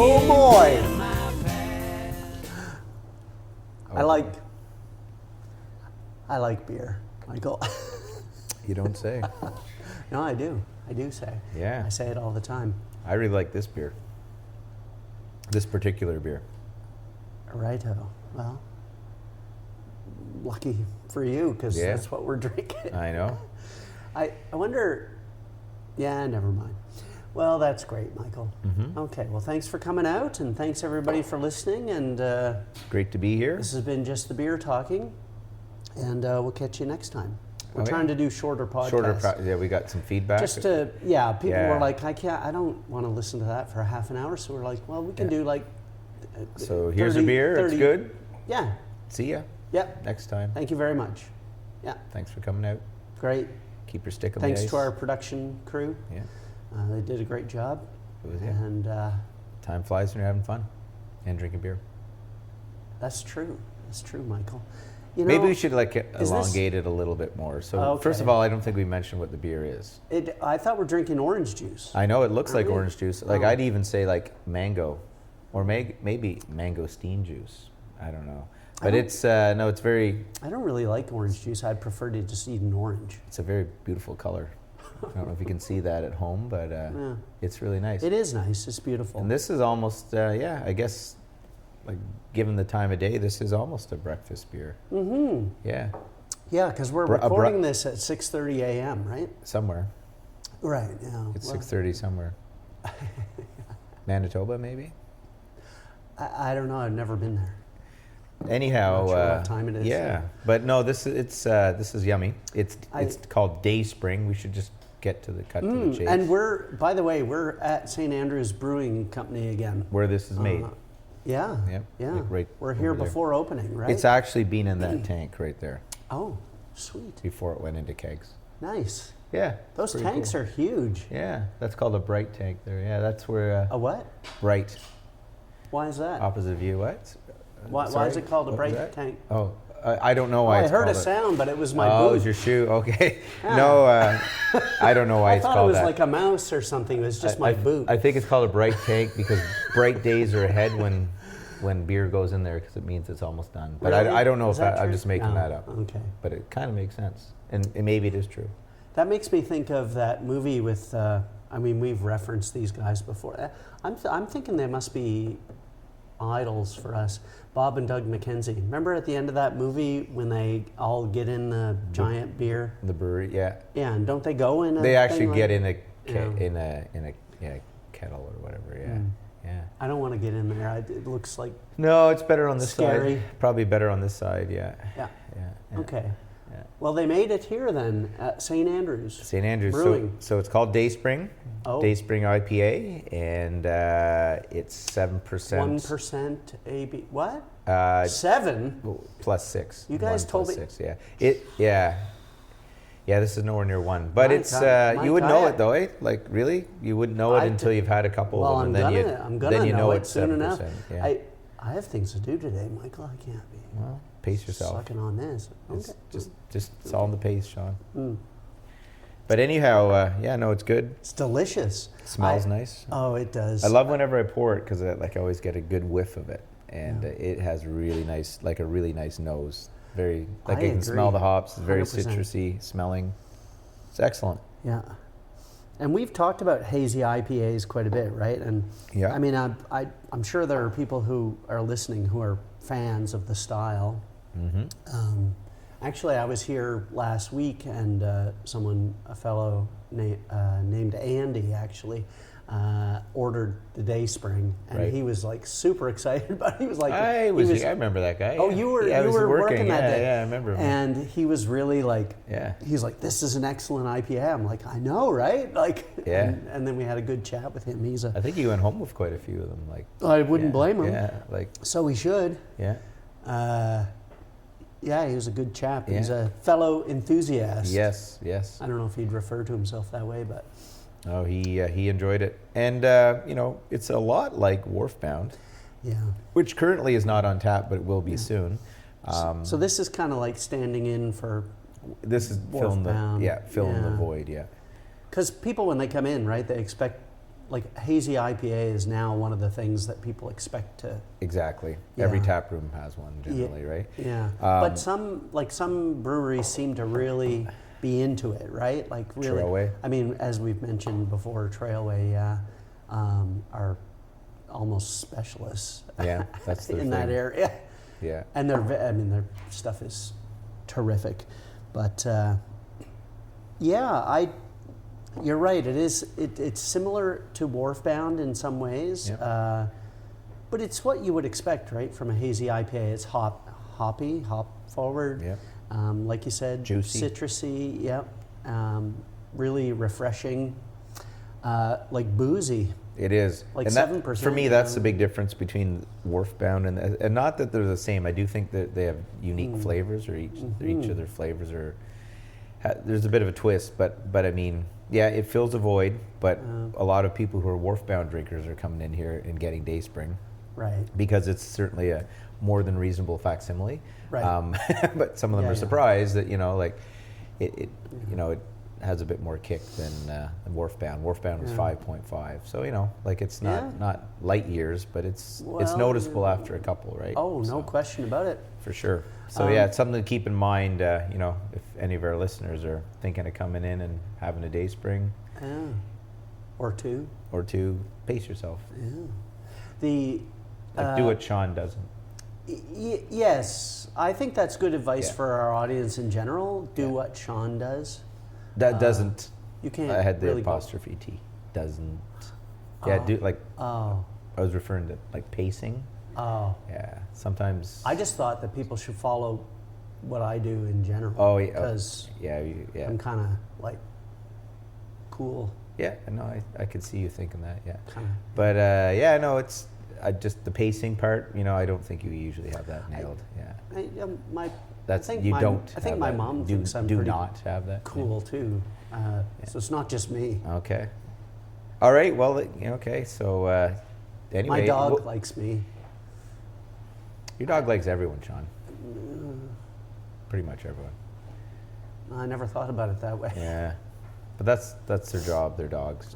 Oh boy! I like beer, Michael. You don't say. No, I do. I do say. Yeah. I say it all the time. I really like this beer. This particular beer. Righto. Well, lucky for you, because Yeah. that's what we're drinking. I know. I wonder. Yeah, never mind. Well, that's great, Michael. Mm-hmm. Okay, well, thanks for coming out, and thanks everybody for listening. And Great to be here. this has been Just the Beer Talking, and we'll catch you next time. We're Okay. trying to do shorter podcasts. Yeah, we got some feedback. Just to, people Yeah. were like, I don't want to listen to that for a half an hour. So we're like, well, we can do like. So here's 30, a beer. 30. It's good. Yeah. See ya. Yep. Next time. Thank you very much. Yeah. Thanks for coming out. Great. Keep your stick on the Thanks ice. to our production crew. Yeah. They did a great job. It was, yeah. And Time flies when you're having fun and drinking beer. that's true. That's true, Michael. You know, Maybe we should like this- elongate it a little bit more. So Okay. first of all, I don't think we mentioned what the beer is. I thought we're drinking orange juice. I know it looks like Are we? orange juice. Like Oh. I'd even say like mango, or maybe mangosteen juice. I don't know. But it's no, it's I don't really like orange juice. I'd prefer to just eat an orange. it's a very beautiful color. I don't know if you can see that at home, but it's really nice. It is nice. It's beautiful. And this is almost I guess like given the time of day, this is almost a breakfast beer. Mm-hmm. Yeah, Yeah, because we're recording this at 6:30 a.m., right? somewhere. Right, yeah. It's Well, 6:30 somewhere. Manitoba, maybe. I don't know. I've never been there. Anyhow, Not sure what time it is. yeah, but no, this is yummy. It's called Dayspring. We should just get to the cut to the chase. And by the way, we're at St. Andrew's Brewing Company again. Where this is made. Yeah. Yep, Yeah. like right we're here over there. before opening, right? It's actually been in that tank right there Oh, sweet. before it went into kegs. Nice. Yeah, Those pretty tanks cool. are huge. Yeah, that's called a bright tank there. Yeah, that's where A what? bright Why is that? opposite view. What? Why Sorry? is it called a What was bright that? tank? Oh, I don't know why I it's heard a called sound, but it was my Oh, it boot. was your shoe. Okay. Yeah. No, I don't know why I it's thought called it was that. like a mouse or something. It was just my boot. I think it's called a bright tank because bright days are ahead when beer goes in there because it means it's almost done. But Really? I don't know Is if that I'm true? just making No. that up. Okay. But it kind of makes sense, and maybe it is true. That makes me think of that movie with, we've referenced these guys before. I'm thinking they must be idols for us. Bob and Doug McKenzie. Remember at the end of that movie when they all get in the giant beer? The brewery, yeah. Yeah, and don't they go in a They actually thing get like- in a kettle or whatever. Yeah, yeah. I don't want to get in there. It looks like, No, it's better on this Scary. side. Probably better on this side. Yeah. yeah. Yeah. Okay. Yeah. Well, they made it here then at St. Andrews. St. Andrews. Brewing. So it's called Dayspring. Oh. Dayspring IPA, and it's 7%. 1% AB. What? 7? Plus 6. You guys 1 told plus me- 6, yeah. Yeah, this is nowhere near 1. But My it's God, you would my know God. it though, eh? Like really? You wouldn't know it I until d- you've had a couple Well, of I'm them. gonna then you know it it's soon 7%. enough. Yeah. I have things to do today, Michael. I can't be Well, pace yourself. sucking on this. It's Okay. just it's all in the pace, Sean. Mm. But anyhow, yeah, no, it's good. It's delicious. Smells nice. Oh, it does. I love whenever I pour it because I always get a good whiff of it, and it has really nice, like a really nice nose. Very like I you can smell agree. the hops. It's very 100%. citrusy smelling. It's excellent. Yeah. And we've talked about hazy IPAs quite a bit, right? And Yeah. I mean, I'm sure there are people who are listening who are fans of the style. Mm-hmm. Actually, I was here last week, and a fellow named Andy, actually, ordered the Dayspring, and Right. he was like super excited. But he was like, I remember that guy. Oh, yeah. you were Yeah, I you was were working that day. Yeah, I remember him. And he was really like, Yeah. he's like, this is an excellent IPA. I'm like, I know, right? Like, Yeah. And then we had a good chat with him. He's I think you went home with quite a few of them. Like I wouldn't blame him. Yeah, like So we should. yeah. Yeah, he was a good chap. He's Yeah. a fellow enthusiast. Yes, yes. I don't know if he'd refer to himself that way, but Oh, he enjoyed it, and it's a lot like Wharfbound, yeah. which currently is not on tap, but it will be soon. So this is kind of like standing in for, This is filling Wharfbound. the Yeah. void. Yeah, because people when they come in, right, they expect like hazy IPA is now one of the things that people expect to. Exactly. Yeah. Every tap room has one generally, right? Yeah. But some breweries seem to really be into it, right? Like really. Trailway. I mean, as we've mentioned before, Trailway are almost specialists. Yeah, that's their in that thing. area. Yeah. And their stuff is terrific, but you're right. It's similar to Wharfbound in some ways, Yep. but it's what you would expect, right, from a hazy IPA. It's hoppy, hop forward. Yep. Like you said, Juicy. citrusy. Yep. Really refreshing. Like boozy. It is. Like and 7%, for me, you that's know. the big difference between Wharfbound and not that they're the same. I do think that they have unique flavors, or each of their flavors are. There's a bit of a twist, but I mean, yeah, it fills a void. But a lot of people who are Wharfbound drinkers are coming in here and getting Dayspring, Right. because it's certainly a more than reasonable facsimile. Right. But some of them Yeah, are yeah. surprised that like it has a bit more kick than Wharfbound. Wharfbound was 5.5, so like it's not light years, but it's Well, noticeable after a couple, right? Oh, no So, question about it. for sure. So yeah, it's something to keep in mind. If any of our listeners are thinking of coming in and having a Dayspring Yeah. Or two. or two, pace yourself. Yeah. The Like do what Shawn doesn't. yes, I think that's good advice Yeah. for our audience in general. Do Yeah. what Shawn does. That doesn't. You can't. I had the really apostrophe T. Doesn't. Yeah, do like Oh, I was referring to like pacing. oh. Yeah, sometimes. I just thought that people should follow what I do in general. Oh, yeah. Because yeah, I'm kind of like cool. yeah. No, I could see you thinking that. Yeah, Kind of. but no, it's just the pacing part. I don't think you usually have that nailed. Yeah, that's I think you my, don't. I think have my that. mom do, thinks I'm do pretty not have that. cool too. So it's not just me. Yeah. Okay. All right. Well, okay. So anyway, My dog likes me. your dog likes everyone, Shawn. Pretty much everyone. I never thought about it that way. Yeah, but that's their job. They're dogs.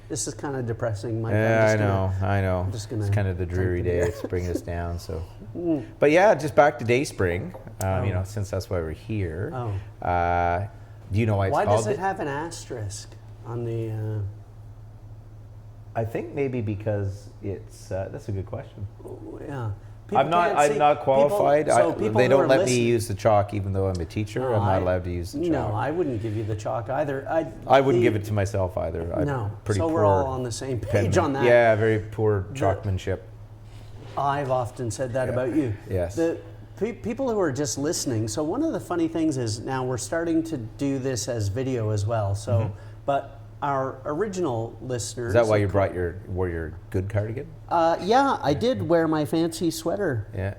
This is kind of depressing. Mike. Yeah, I'm just I know. I'm just gonna It's kind of the dreary drink day. the It's bringing us down. So, but yeah, just back to Dayspring. Since that's why we're here. Oh. Do you know why it's Why called? does it have an asterisk on the? I think maybe because it's. That's a good question. Yeah. I'm not qualified. They don't let me use the chalk, even though I'm a teacher. No, I'm not allowed to use the chalk. No, I wouldn't give you the chalk either. I wouldn't give it to myself either. I'm No. pretty So poor we're all on the same page penman. on that. Yeah, very poor chalkmanship. I've often said that Yeah. about you. Yes. The people who are just listening. So one of the funny things is now we're starting to do this as video as well. So, but our original listeners. Is that why you wore your good cardigan? Yeah, I did wear my fancy sweater. Yeah.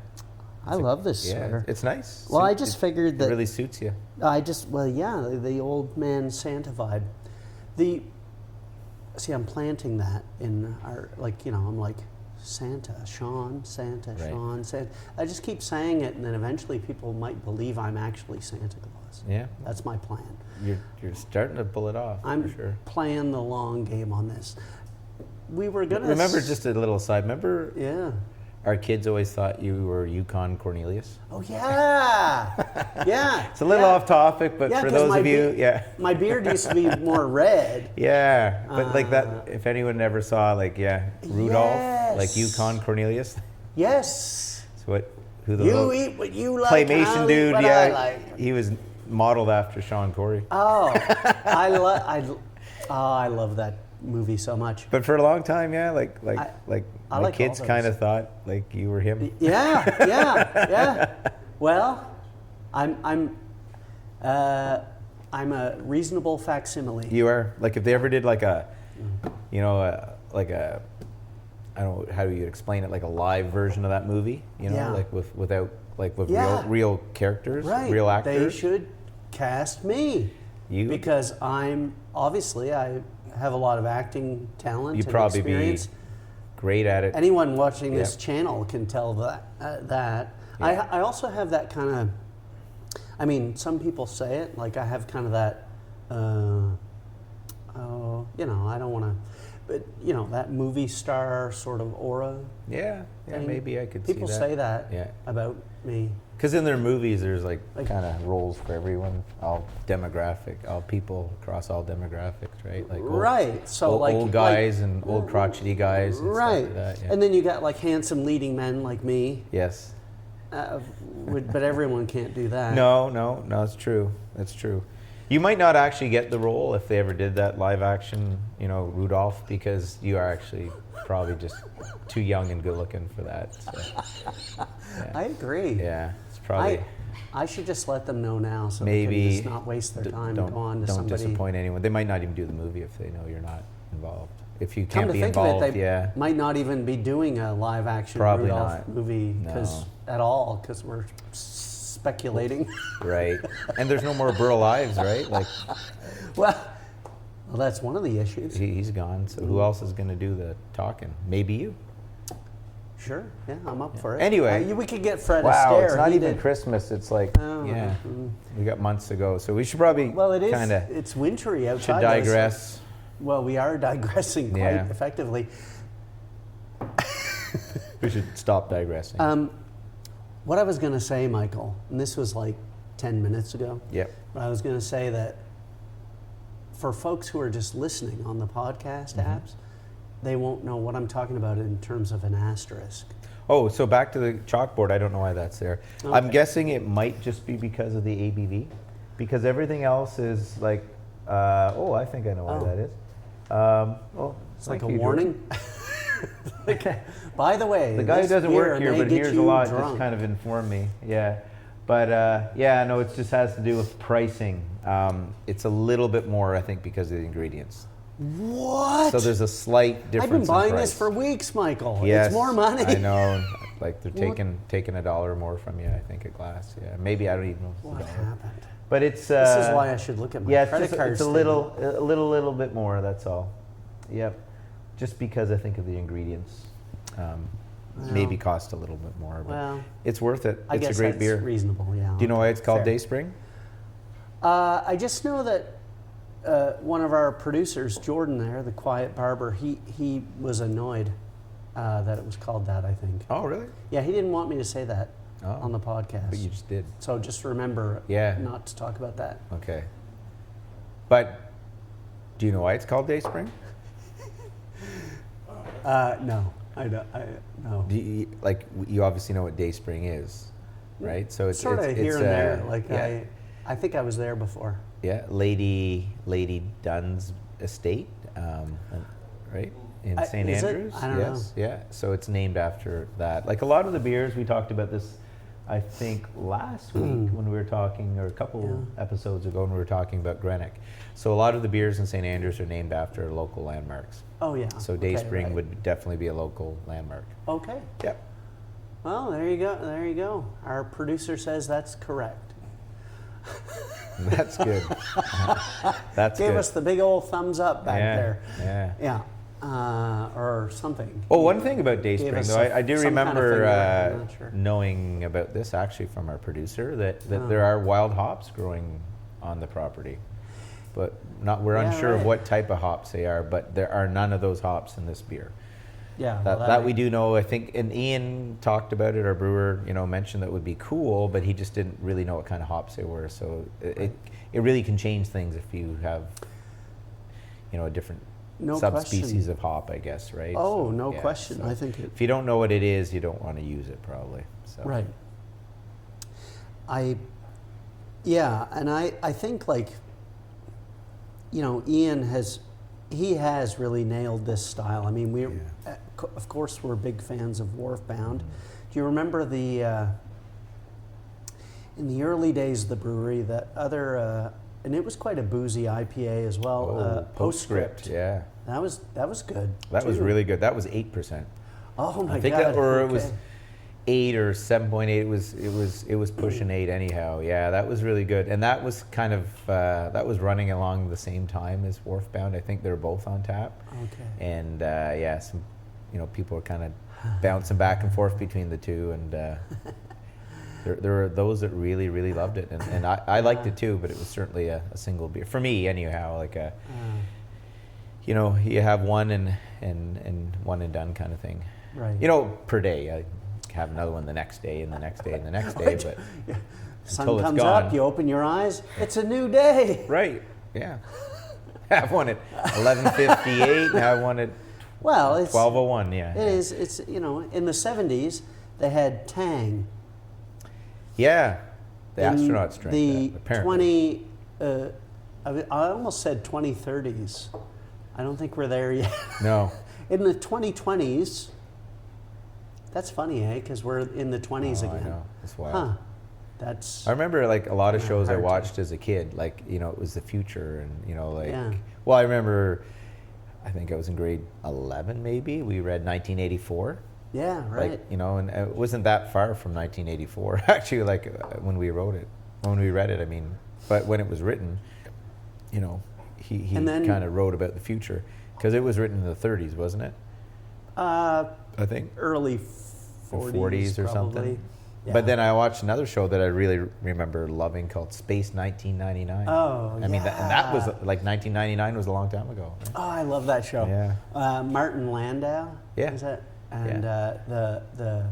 I love this Yeah, sweater. it's nice. Well, I just figured it that really suits you. the old man Santa vibe. I'm planting that in our I'm like Santa, Shawn, Santa, Right. Shawn, Santa. I just keep saying it, and then eventually people might believe I'm actually Santa Claus. Yeah. That's my plan. You're starting to pull it off. I'm for sure. playing the long game on this. We were gonna Remember, just a little aside. Remember, yeah. our kids always thought you were Yukon Cornelius. Oh yeah, yeah. It's a little off topic, but Yeah, for 'cause those my of you, be- my beard used to be more red. yeah. But like that, if anyone ever saw Rudolph, like Yes. Yukon Cornelius, Yes. it's who the You little eat what you like. and claymation I'll eat dude, what yeah, I like. he was modeled after Sean Corey. Oh, I love that movie so much. But for a long time, yeah, I my like kids all kind those. of thought like you were him. Yeah. Well, I'm a reasonable facsimile. You are like if they ever did like a, I don't know how you explain it, like a live version of that movie, Yeah. like with Yeah. real characters, Right. real actors. They should cast me. You Because I have a lot of acting talent You'd and probably experience. be great at it. Anyone watching this Yeah. channel can tell that. Yeah. I also have that kind of. I mean, some people say it like I have kind of that. I don't want to, but you know, that movie star sort of aura. Yeah, thing. maybe I could People see that. say that Yeah. about me. Because in their movies, there's like kind of roles for everyone, all demographic, all people across all demographics, right? Like Right. So old, like old guys and old crotchety guys and right. stuff like that. Yeah. And then you got like handsome leading men like me. Yes. But everyone can't do that. No, it's true. That's true. You might not actually get the role if they ever did that live action, you know, Rudolph, because you are actually probably just too young and good looking for that. So, yeah. I agree. Yeah, it's probably. I should just let them know now, so Maybe they can just not waste their time and go on to don't somebody. disappoint anyone. They might not even do the movie if they know you're not involved. If you Come can't to be think involved, of it, they yeah. might not even be doing a live action Probably Rudolph not. movie No. at all, because we're speculating. Right. And there's no more Burl Ives, right? Like well, that's one of the issues. he's gone. So who else is going to do the talking? Maybe you. Sure, yeah, I'm up for it. Anyway. We could get Fred Wow, Astaire. it's not He even did- Christmas. It's like, Oh, yeah, mm. we got months to go. So we should probably Well, it is. kind of It's wintry outside. should digress. Well, we are digressing quite Yeah. effectively. We should stop digressing. What I was going to say, Michael, and this was like 10 minutes ago, Yep. but I was going to say that for folks who are just listening on the podcast apps, they won't know what I'm talking about in terms of an asterisk. Oh, so back to the chalkboard. I don't know why that's there. I'm Okay. guessing it might just be because of the ABV, because everything else is like, I think I know why Oh. that is. It's like a thank you, warning. Jordan. By the way, The guy who this doesn't beer work here may but get hears a you lot drunk. just kind of informed me. Yeah. But no, it just has to do with pricing. It's a little bit more, I think, because of the ingredients. What? So there's a slight difference. I've been buying in this price. for weeks, Michael. Yes, It's more money. I know. Like they're taking $1 more from you, I think, a glass. Yeah, maybe I don't even know if it's What $1. happened? But it's. This is why I should look at my Yeah, it's, credit just, card it's a statement. little bit more. That's all. Yep. Just because I think of the ingredients, maybe cost a little bit more, but Well, it's worth it. I It's guess a great that's beer. reasonable. Yeah. Do you know why it's called Fair. Dayspring? I just know that one of our producers, Jordan, there, the quiet barber, he was annoyed that it was called that. I think. Oh, really? Yeah, he didn't want me to say that Oh, on the podcast. but you just did. So just remember, Yeah. not to talk about that. Okay. But do you know why it's called Dayspring? No, I don't. No. Do you, you obviously know what Dayspring is, right? So it's Sort of it's, here and there. yeah, I think I was there before. yeah, Lady Dunn's estate, right in St. Is it? Andrews. I don't know. Yeah. So it's named after that. Like a lot of the beers, we talked about this. I think last week when we were talking, or a couple episodes ago when we were talking about Greenock. So a lot of the beers in St. Andrews are named after local landmarks. Oh yeah. So Okay, Dayspring right. would definitely be a local landmark. Okay. Yep. Well, there you go. There you go. Our producer says that's correct. That's good. That's Gave good. us the big old thumbs up back there. Yeah. Yeah. Or something. Oh, one thing about Gave Dayspring, us though, I do some kind of remember finger, I'm not sure. knowing about this actually from our producer that there are wild hops growing on the property, but we're Yeah, unsure of right. what type of hops they are. But there are none of those hops in this beer. Yeah. That we do know. I think, and Ian talked about it. Our brewer, mentioned that would be cool, but he just didn't really know what kind of hops they were. So it really can change things if you have, a different No subspecies question. of hop, I guess, right? Oh, So, no yeah, question. so I think it. if you don't know what it is, you don't want to use it probably. So. Right. And I think Ian has really nailed this style. I mean, of course, we're big fans of Wharfbound. Do you remember in the early days of the brewery, that other, and it was quite a boozy IPA as well, Postscript. Yeah. That was good. That was too. really good. That was 8%. Oh my I think God. that, or it was okay. 8 or 7.8. It was pushing 8 anyhow. Yeah, that was really good. And that was kind of that was running along the same time as Wharfbound. I think they're both on tap. Okay. And some people are kind of bouncing back and forth between the two, and there were those that really, really loved it, and I liked it too. But it was certainly a single beer for me anyhow. Like you know, you have one and one and done kind of thing. Right. You know, per day. I have another one the next day and the next day and the next day, but Yeah. Sun until it's comes gone. up, you open your eyes, it's a new day. Right. Yeah. I have one at 11:58. Now I want it. Well, it's 12:01. Yeah. It is. It's, you know, in the 70s they had Tang. Yeah. The In astronauts drank the that, apparently. I almost said 2030s. I don't think we're there yet. No. In the 2020s. That's funny, eh? Because we're in the 20s Oh, again. I know. That's wild. Huh. That's. I remember like a lot of Yeah, shows I hard to- watched as a kid, like, you know, it was the future and, you know, like, Yeah. well, I remember, I think I was in grade 11 maybe, we read 1984. Yeah, right. Like, you know, and it wasn't that far from 1984, actually, like when we read it, I mean, but when it was written, you know, he And then- kind of wrote about the future, because it was written in the 30s, wasn't it? I think. Early 40s, or probably. something. Yeah. But then I watched another show that I really remember loving called Space 1999. Oh, I mean, and that was yeah. like 1999 was a long time ago. Right? Oh, I love that show. Yeah. Martin Landau. Yeah. Is that? And the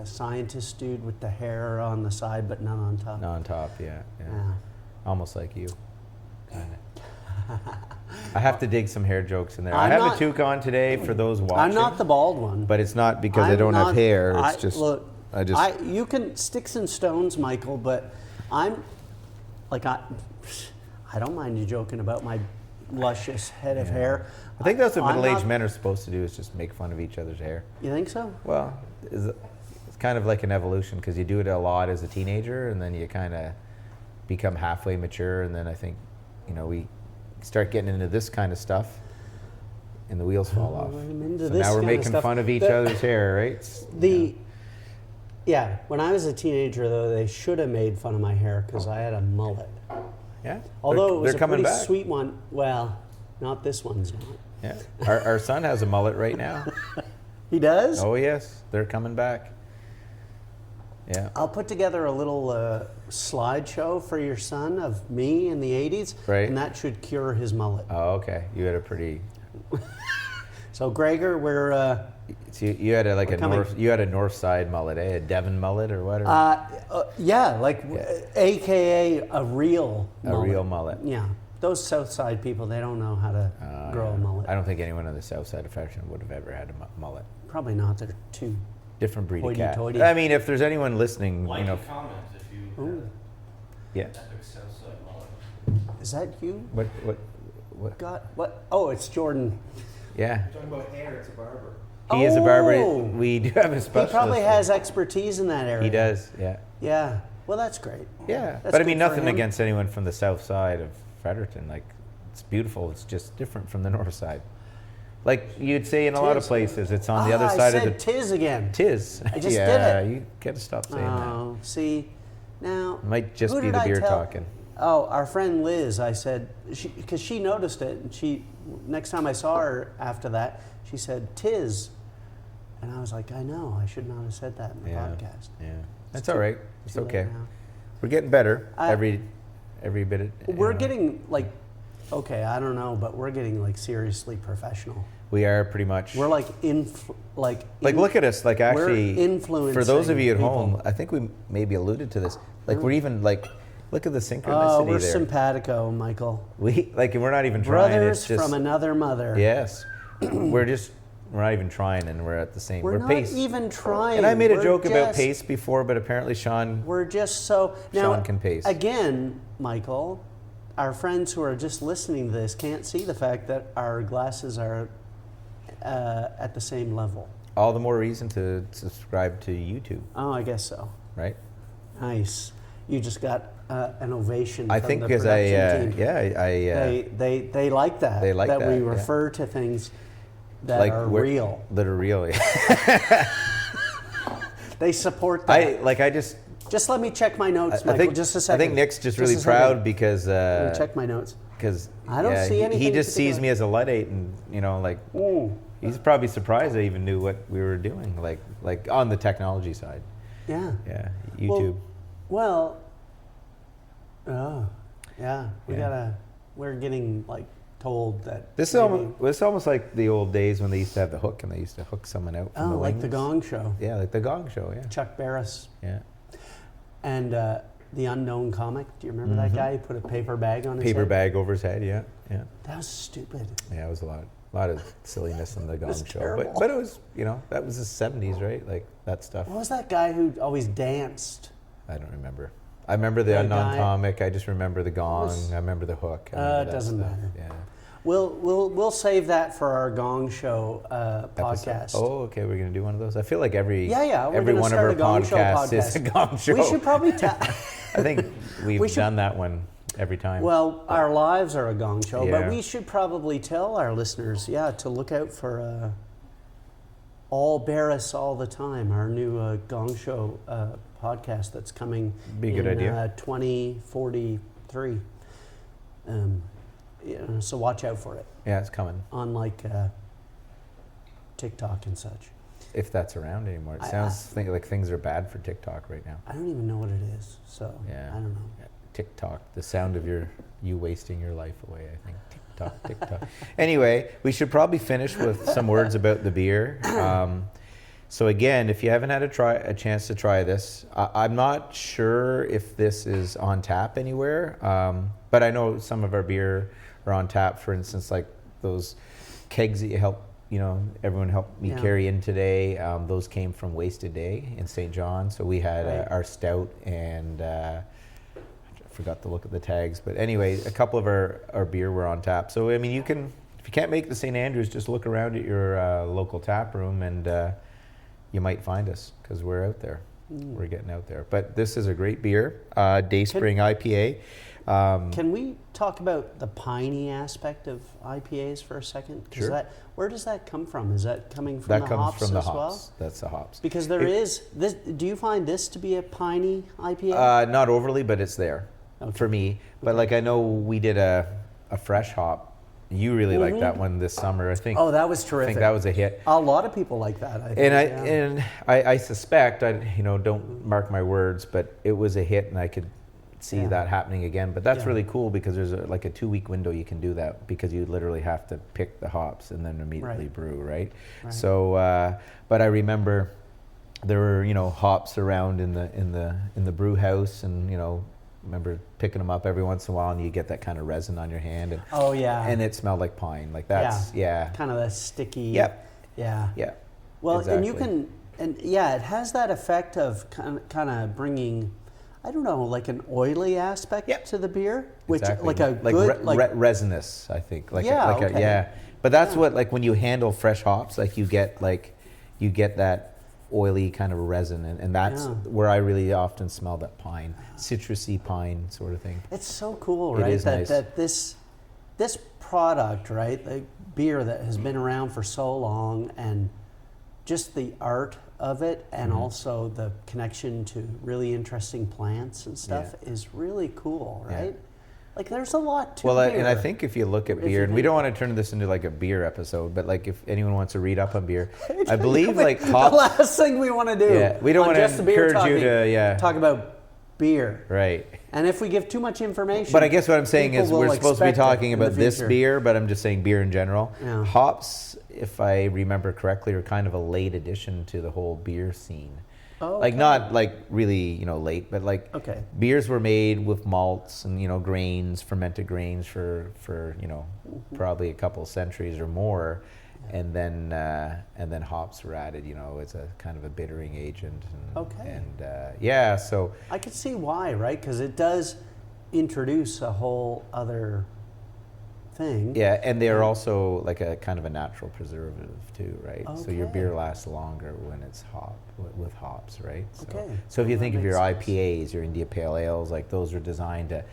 scientist dude with the hair on the side but none on top. No, on top, yeah. Yeah. Almost like you. Kinda. I have to dig some hair jokes in there. I I'm have not- a toque on today for those watching. I'm not the bald one. But it's not because I I'm don't not- have hair. It's I- just look. I just You can sticks and stones, Michael, but I'm like I don't mind you joking about my luscious head of hair. I think that's what I'm middle-aged not- men are supposed to do, is just make fun of each other's hair. You think so? Well, it's kind of like an evolution, because you do it a lot as a teenager, and then you kind of become halfway mature, and then I think, you know, we start getting into this kind of stuff, and the wheels fall off. I'm into So this now we're kind of making stuff. fun of each The- other's hair, right? It's- Yeah, when I was a teenager, though, they should have made fun of my hair because I had a mullet. Yeah. Although it was they're a coming pretty back. sweet one. Well, not this one's not. Yeah. Our son has a mullet right now. He does? Oh yes, they're coming back. Yeah. I'll put together a little slideshow for your son of me in the 80s, Right. and that should cure his mullet. Oh, okay. You had a pretty. So, Gregor, we're... So you had a coming. you had a north side mullet, eh? A Devon mullet or what? yeah, like AKA a real mullet. real mullet. Yeah. Those South Side people, they don't know how to grow a mullet. I don't think anyone on the south side of Fredericton would have ever had a mullet. Probably not. They're too... Different breed of cat. Hoity-toity. I mean, if there's anyone listening, Like you know, and comment if you Ooh. yeah. epic Southside mullet. Is that you? What? God, what? Oh, it's Jordan. Yeah. Talking about hair, it's a barber. He is a barber. Oh! We do have a He specialist. probably has expertise in that area. He does. Yeah. Yeah. Well, that's great. Yeah. That's But I good mean, for nothing him. against anyone from the south side of Fredericton. Like, it's beautiful. It's just different from the north side. Like you'd say in a lot of Tis. places, it's on the other I side said of the tis again. tis. I just yeah, did it. you gotta stop saying Oh, see, now that. Might just who be did the I beer tell? talking. Oh, our friend Liz. I said because she noticed it, and next time I saw her after that, she said tis, and I was like, I know, I should not have said that in the Yeah. podcast. Yeah. That's too- all right. It's too late okay. now. We're getting better I- every bit of. you We're know. getting like, okay, I don't know, but we're getting like seriously professional. We are pretty much. We're like look at us. Like actually, influencing for those of you at people. home, I think we maybe alluded to this. Like we're even like, look at the synchronicity Oh, we're there. simpatico, Michael. We like we're not even trying. Brothers It's just from another mother. yes. we're not even trying, and we're at the same. We're not pace. even trying. And I made a We're joke about just- pace before, but apparently Shawn. We're just so now. Shawn can pace. Again, Michael, our friends who are just listening to this can't see the fact that our glasses are at the same level. All the more reason to subscribe to YouTube, Oh, I guess so. right? Nice. You just got an ovation. I from think the because production team. They like that. They like that we that, yeah. refer to things that like are we're- real. That are real. Yeah. They support that. I just. Just let me check my notes, I Michael. think just a I second. think Nick's just a really second. proud because Let me check my notes. because I don't see He anything just sees particular. me as a Luddite, and you know, like Ooh. he's probably surprised I even knew what we were doing, like on the technology side. Yeah. Yeah, YouTube. Well, oh, yeah. Yeah. We're getting like told that. This is maybe- almost like the old days when they used to have the hook and they used to hook someone out from the like the wings. Gong Show. Yeah, like the Gong Show. Yeah. Chuck Barris Yeah. and the unknown comic. Do you remember that guy? He put a paper bag on his Paper head. bag over his head. Yeah. Yeah. That was stupid. Yeah. It was a lot of silliness in the Gong was Show, terrible. but it was that was the '70s, right? Like that stuff. What was that guy who always danced? I don't remember. I remember the That unknown guy- comic. I just remember the gong. was- I remember the hook. I remember It that doesn't stuff. matter. Yeah. We'll save that for our Gong Show podcast. Episode. Oh, okay. We're gonna do one of those. I feel like every Yeah, we're every gonna one of start our a Gong Show podcasts is a podcast. Gong Show. We should probably I think we've we should- done that one every time. Well, our lives are a Gong Show, Yeah. but we should probably tell our listeners, to look out for All Barris All the Time, our new Gong Show podcast that's coming Be a good in idea. 2043. So watch out for it yeah, it's coming. on TikTok and such. If that's around anymore, it I- sounds like things are bad for TikTok right now. I don't even know what it is, so Yeah. I don't know. Yeah, TikTok, the sound of you wasting your life away. I think TikTok, TikTok. Anyway, we should probably finish with some words about the beer. So again, if you haven't had a chance to try this, I'm not sure if this is on tap anywhere, but I know some of our beer are on tap. For instance, like those kegs that everyone helped me Yeah. carry in today. Those came from Wasted Day in St. John. So we had Right. our stout and I forgot to look at the tags, but anyway, a couple of our beer were on tap. So I mean, if you can't make the St. Andrews, just look around at your local tap room and you might find us because we're out there. We're getting out there. But this is a great beer, Dayspring IPA. Can we talk about the piney aspect of IPAs for a second? 'Cause Sure. where does that come from? Is that coming from That the comes hops from the as hops. well? That's the hops. Because there is this. Do you find this to be a piney IPA? Not overly, but it's there for me. But like I know we did a fresh hop. You really liked that one this summer. I think. Oh, that was I terrific. think that was a hit. A lot of people like that. I think, And I suspect don't mark my words, but it was a hit, and I could see Yeah. that happening again. But that's Yeah. really cool because there's a 2-week window you can do that because you literally have to pick the hops and then immediately Right. brew, right? Right. So, but I remember there were hops around in the brew house, and remember picking them up every once in a while, and you get that kind of resin on your hand, and Oh yeah. and it smelled like pine. Like that's yeah. kind of a sticky. Yep. Yeah. Yeah. Well, and you exactly. it has that effect of kind of bringing, I don't know, like an oily aspect Yep. to the beer, which Exactly. like a good resinous, I think. Yeah, okay. Yeah. But that's Yeah. what when you handle fresh hops, you get that oily kind of resin, and that's Yeah. where I really often smell that pine, citrusy pine sort of thing. It's so cool, It right? is nice. That this product, right, the beer that has been around for so long, and just the art of it, and Mm-hmm. also the connection to really interesting plants and stuff is really cool, Yeah. right? Like there's a lot to Well, beer. and I think if you look at If beer, you and we think- don't want to turn this into like a beer episode, but if anyone wants to read up on beer, I believe the hops. last thing we want to do. Yeah, we don't on wanna Just the Beer encourage you Talking, to, talk about beer. Right. And if we give too much information, But I guess what I'm saying people is will we're supposed to be expect it talking in the about this future. beer, but I'm just saying beer in general. Yeah. Hops, if I remember correctly, are kind of a late addition to the whole beer scene. Oh, Like okay. not really late, but Okay. beers were made with malts and grains, fermented grains for probably a couple centuries or more, and then hops were added as a kind of a bittering agent. And, Okay. And so I could see why, right? Because it does introduce a whole other thing. yeah, and they're also like a kind of a natural preservative too, right? So your Okay. beer lasts longer when it's with hops, right? So, Okay. So if you Well, think that of your makes sense. IPAs, your India Pale Ales, those are designed to. It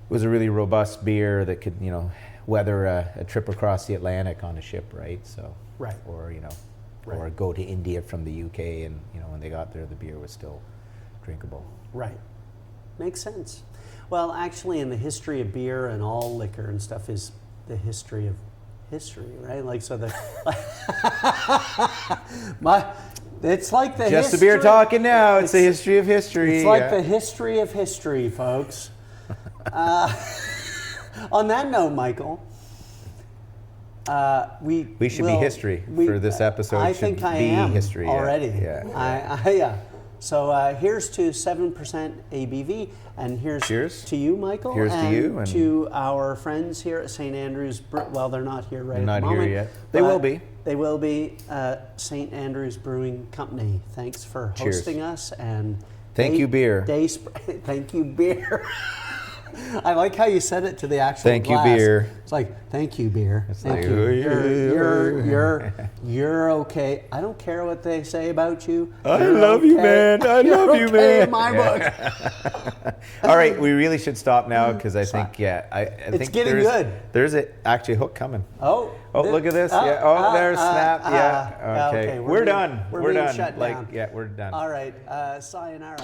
was a really robust beer that could weather a trip across the Atlantic on a ship, right? So Right. or or Right. go to India from the UK, and when they got there, the beer was still drinkable. Right. Makes sense. Well, actually, in the history of beer and all liquor and stuff is the history of history, right? Like, so the it's like the Just history, the beer talking now. It's the history of history. It's like yeah. the history of history, folks. On that note, Michael, We should be history for this episode. I should think I be am history already. Yeah. Yeah. So here's to 7% ABV, and here's Cheers. to you, Michael. Here's to and you, and to our friends here at St. Andrews. Well, they're not here right They're at the not here moment. yet. They but will be. They will be. St. Andrews Brewing Company. Thanks for Cheers. hosting us, and Thank you, beer. Thank you, beer. I like how you said it to the actual Thank you, glass. beer. It's like, thank you, beer. It's Thank like, you. You're okay. I don't care what they say about you. I You're love you, okay. man. I You're love you, okay man. in my book. All right, we really should stop now because I think, I think getting there's, good. There's actually a hook coming. Oh, Look at this. There's snap. Okay. We're done. We're We're being done. shut down. We're done. All right. Sayonara.